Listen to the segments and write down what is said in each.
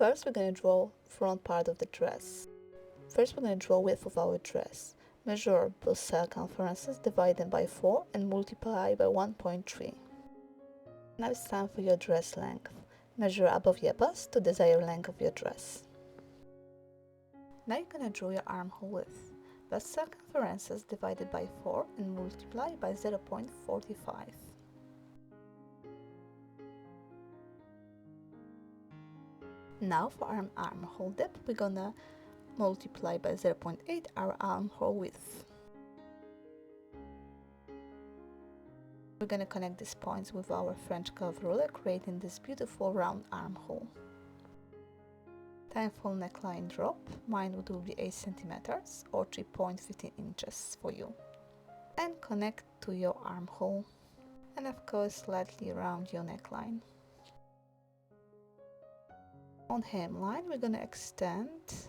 first we're going to draw front part of the dress. First we're going to draw width of our dress. Measure both circumferences, divide them by 4 and multiply by 1.3. Now it's time for your dress length. Measure above your bust to desired length of your dress. Now you're going to draw your armhole width. Bust circumferences divided by 4 and multiply by 0.45. Now for our armhole depth, we're gonna multiply by 0.8 our armhole width. We're gonna connect these points with our French curve ruler, creating this beautiful round armhole. Time for neckline drop. Mine will be 8 centimeters or 3.15 inches for you. And connect to your armhole. And of course slightly round your neckline. On hemline, we're going to extend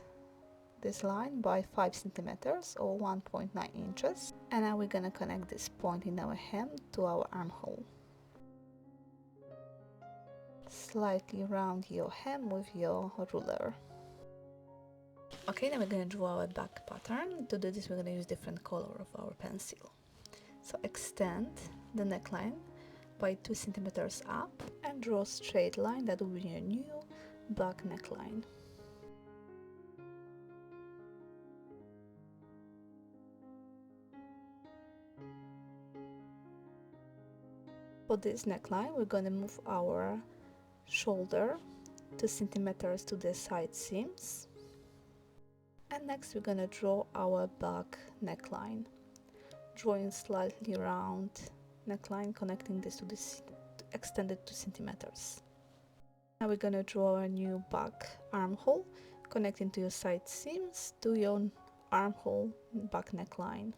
this line by 5 centimeters or 1.9 inches. And now we're going to connect this point in our hem to our armhole. Slightly round your hem with your ruler. Okay, now we're going to draw our back pattern. To do this, we're going to use different color of our pencil. So extend the neckline by 2 centimeters up and draw a straight line that will be your new back neckline. For this neckline, we're going to move our shoulder 2 centimeters to the side seams. And next we're going to draw our back neckline. Drawing slightly round neckline, connecting this to this extended 2 centimeters. Now we're going to draw a new back armhole, connecting to your side seams to your armhole back neckline.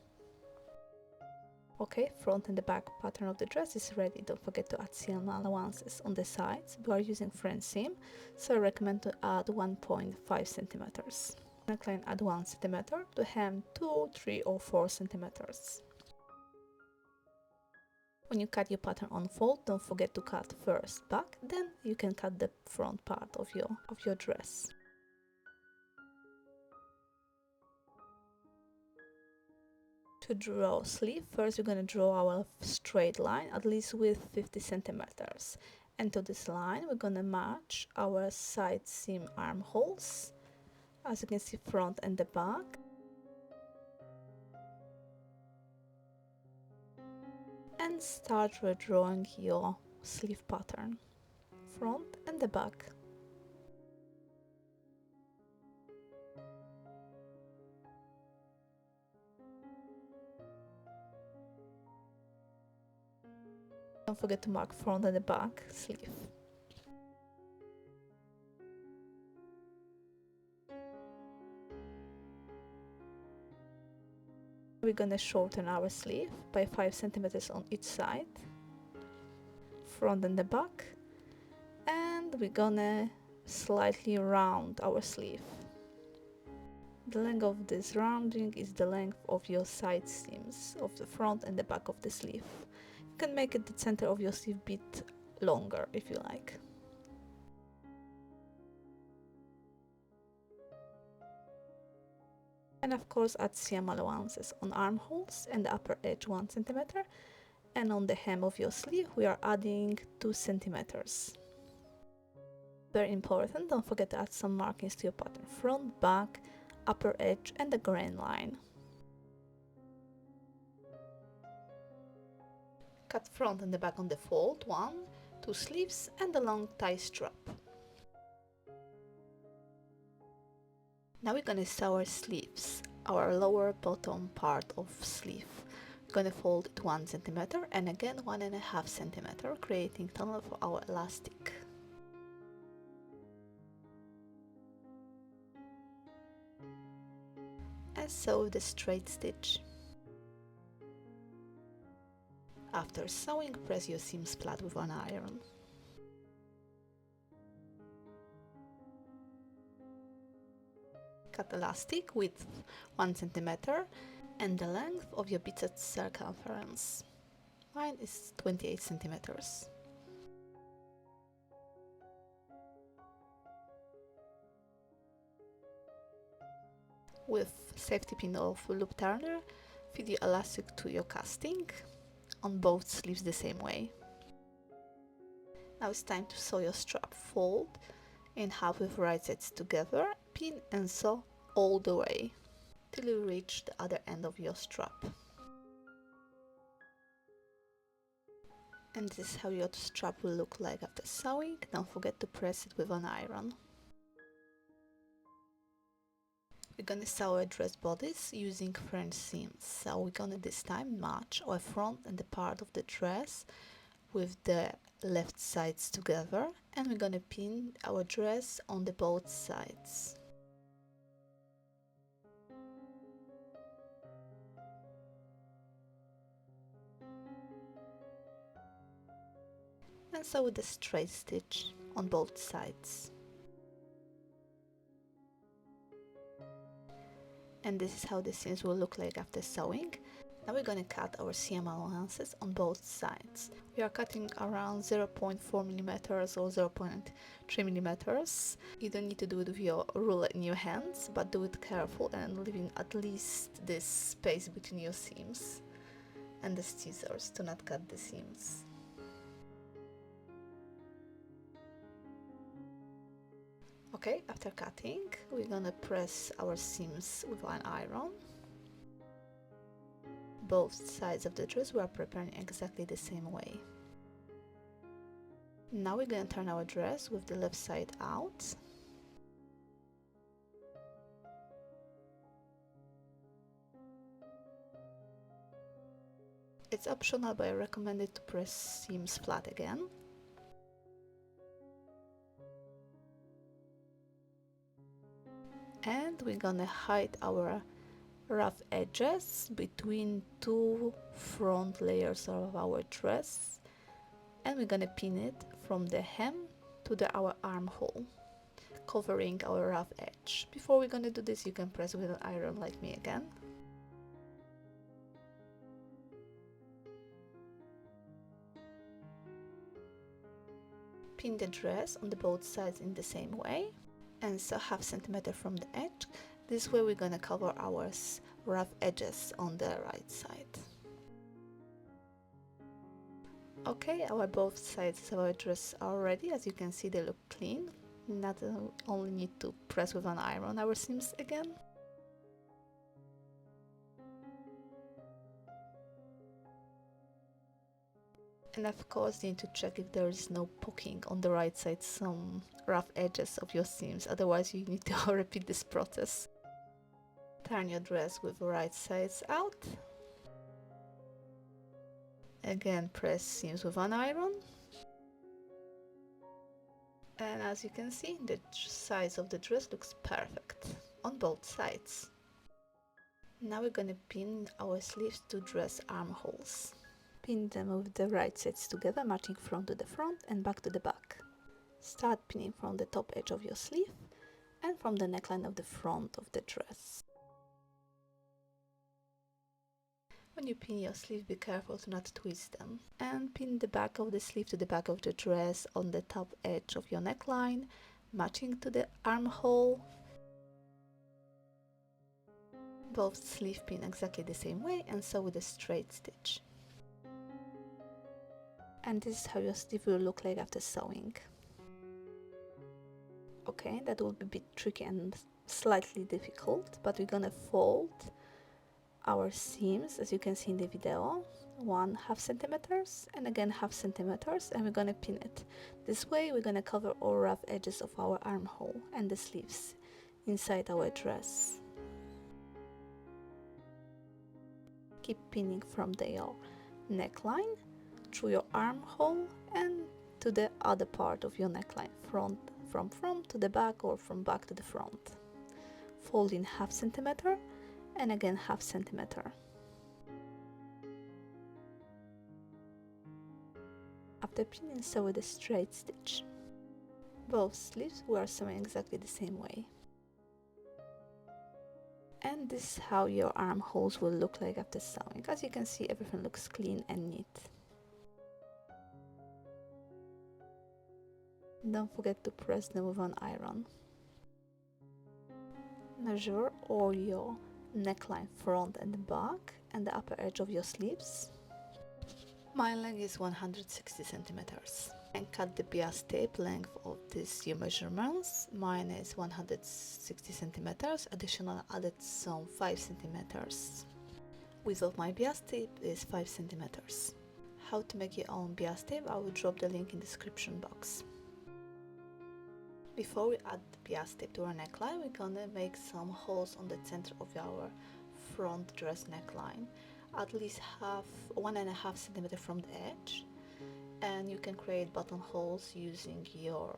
Okay, front and the back pattern of the dress is ready. Don't forget to add seam allowances on the sides. We are using French seam, so I recommend to add 1.5 centimeters. Neckline add 1 centimeter, to hem 2, 3 or 4 centimeters. When you cut your pattern on fold, don't forget to cut first back, then you can cut the front part of your dress. To draw sleeve, first we're going to draw our straight line at least with 50 centimeters. And to this line we're going to match our side seam armholes, as you can see, front and the back. And start redrawing your sleeve pattern, front and the back. Don't forget to mark front and the back sleeve. We're gonna shorten our sleeve by 5 centimeters on each side, front and the back, and we're gonna slightly round our sleeve. The length of this rounding is the length of your side seams of the front and the back of the sleeve. You can make it the center of your sleeve a bit longer if you like. And of course add seam allowances on armholes and the upper edge 1 centimeter, and on the hem of your sleeve we are adding 2 centimeters. Very important, don't forget to add some markings to your pattern, front, back, upper edge and the grain line. Cut front and the back on the fold, 1, 2 sleeves and the long tie strap. Now we're gonna sew our sleeves, our lower bottom part of sleeve. We're gonna fold it 1 centimeter and again 1.5 centimeter, creating tunnel for our elastic. And sew with the straight stitch. After sewing, press your seams flat with an iron. Cut elastic width 1 centimeter and the length of your beaded circumference. Mine is 28 centimeters. With safety pin of loop turner, feed the elastic to your casting on both sleeves the same way. Now it's time to sew your strap. Fold in half with right sides together, pin and sew all the way till you reach the other end of your strap. And this is how your strap will look like after sewing. Don't forget to press it with an iron. We're gonna sew our dress bodice using French seams. So we're gonna this time match our front and the part of the dress with the left sides together, and we're gonna pin our dress on the both sides. And sew with a straight stitch on both sides. And this is how the seams will look like after sewing. Now we're going to cut our seam allowances on both sides. We are cutting around 0.4 mm or 0.3 mm. You don't need to do it with your ruler in your hands, but do it careful and leaving at least this space between your seams and the scissors to not cut the seams. Okay, after cutting, we're gonna press our seams with an iron. Both sides of the dress we are preparing exactly the same way. Now we're gonna turn our dress with the left side out. It's optional, but I recommend it to press seams flat again. And we're gonna hide our rough edges between two front layers of our dress, and we're gonna pin it from the hem to our armhole, covering our rough edge. Before we're gonna do this, you can press with an iron like me again. Pin the dress on the both sides in the same way, and so 1/2 centimeter from the edge. This way we're gonna cover our rough edges on the right side. Okay, our both sides of our dress are ready. As you can see, they look clean. Not only need to press with an iron our seams again. And of course, you need to check if there is no poking on the right side, some rough edges of your seams. Otherwise, you need to repeat this process. Turn your dress with the right sides out. Again, press seams with an iron. And as you can see, the size of the dress looks perfect on both sides. Now we're gonna pin our sleeves to dress armholes. Pin them with the right sides together, matching front to the front and back to the back. Start pinning from the top edge of your sleeve and from the neckline of the front of the dress. When you pin your sleeve, be careful to not twist them. And pin the back of the sleeve to the back of the dress on the top edge of your neckline, matching to the armhole. Both sleeve pin exactly the same way and sew with a straight stitch. And this is how your sleeve will look like after sewing. Okay, that will be a bit tricky and slightly difficult, but we're gonna fold our seams, as you can see in the video, 1/2 centimeters and again 1/2 centimeters, and we're gonna pin it. This way we're gonna cover all rough edges of our armhole and the sleeves inside our dress. Keep pinning from your neckline through your armhole and to the other part of your neckline, from front to the back or from back to the front. Fold in 1/2 centimeter and again 1/2 centimeter. After pinning, sew with a straight stitch. Both sleeves we are sewing exactly the same way. And this is how your armholes will look like after sewing. As you can see, everything looks clean and neat. Don't forget to press them with an iron. measure all your neckline front and back and the upper edge of your sleeves. My length is 160 centimeters. And cut the bias tape length of these your measurements. Mine is 160 centimeters. Additional added some 5 centimeters. Width of my bias tape is 5 centimeters. How to make your own bias tape, I will drop the link in the description box. Before we add the bias tape to our neckline, we're gonna make some holes on the center of our front dress neckline, at least 1.5 centimeter from the edge. And you can create buttonholes using your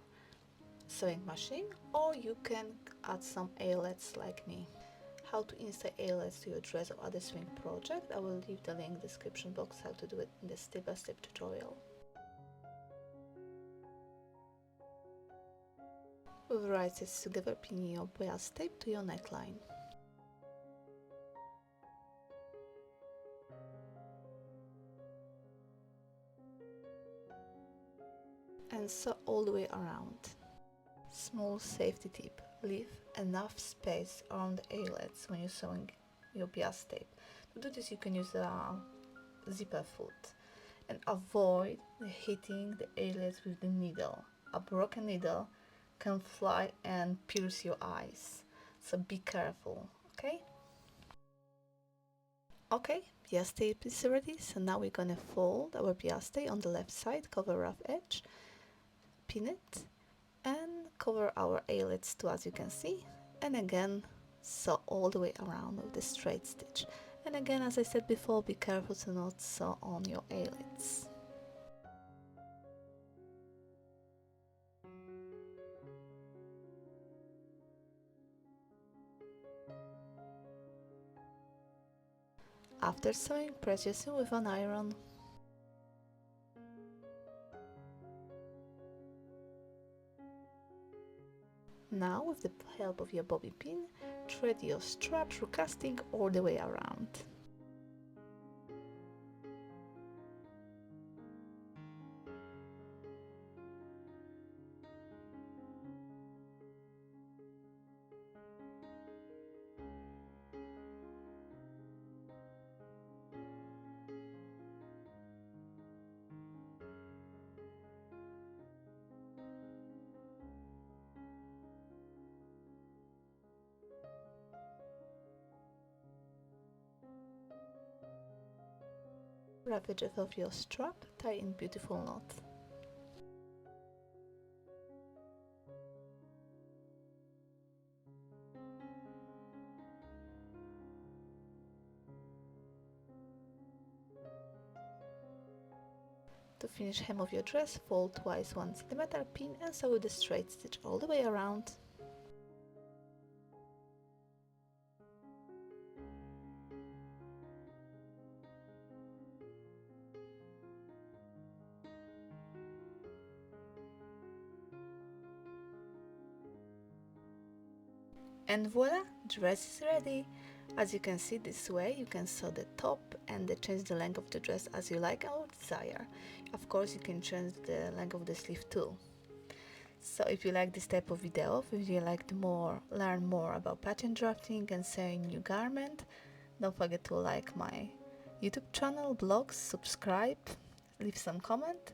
sewing machine, or you can add some eyelets like me. How to insert eyelets to your dress or other sewing project, I will leave the link in the description box how to do it in the step-by-step tutorial. With the right sides together, pin your bias tape to your neckline. And sew all the way around. Small safety tip: leave enough space around the eyelets when you're sewing your bias tape. To do this, you can use a zipper foot and avoid hitting the eyelets with the needle. A broken needle can fly and pierce your eyes, so be careful, okay? Okay, bias tape is ready, so now we're gonna fold our bias tape on the left side, cover rough edge, pin it, and cover our eyelets too, as you can see, and again sew all the way around with the straight stitch. And again, as I said before, be careful to not sew on your eyelets. After sewing, press your seam with an iron. Now, with the help of your bobby pin, thread your strap through casting all the way around. Wrap the edge of your strap, tie in beautiful knot. To finish hem of your dress, fold twice 1 centimeter, pin and sew with a straight stitch all the way around. And voila, dress is ready! As you can see, this way you can sew the top and change the length of the dress as you like or desire. Of course, you can change the length of the sleeve too. So if you like this type of video, if you like to learn more about pattern drafting and sewing new garment, don't forget to like my YouTube channel, blogs, subscribe, leave some comment,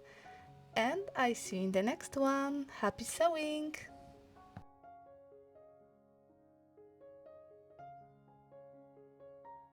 and I see you in the next one. Happy sewing!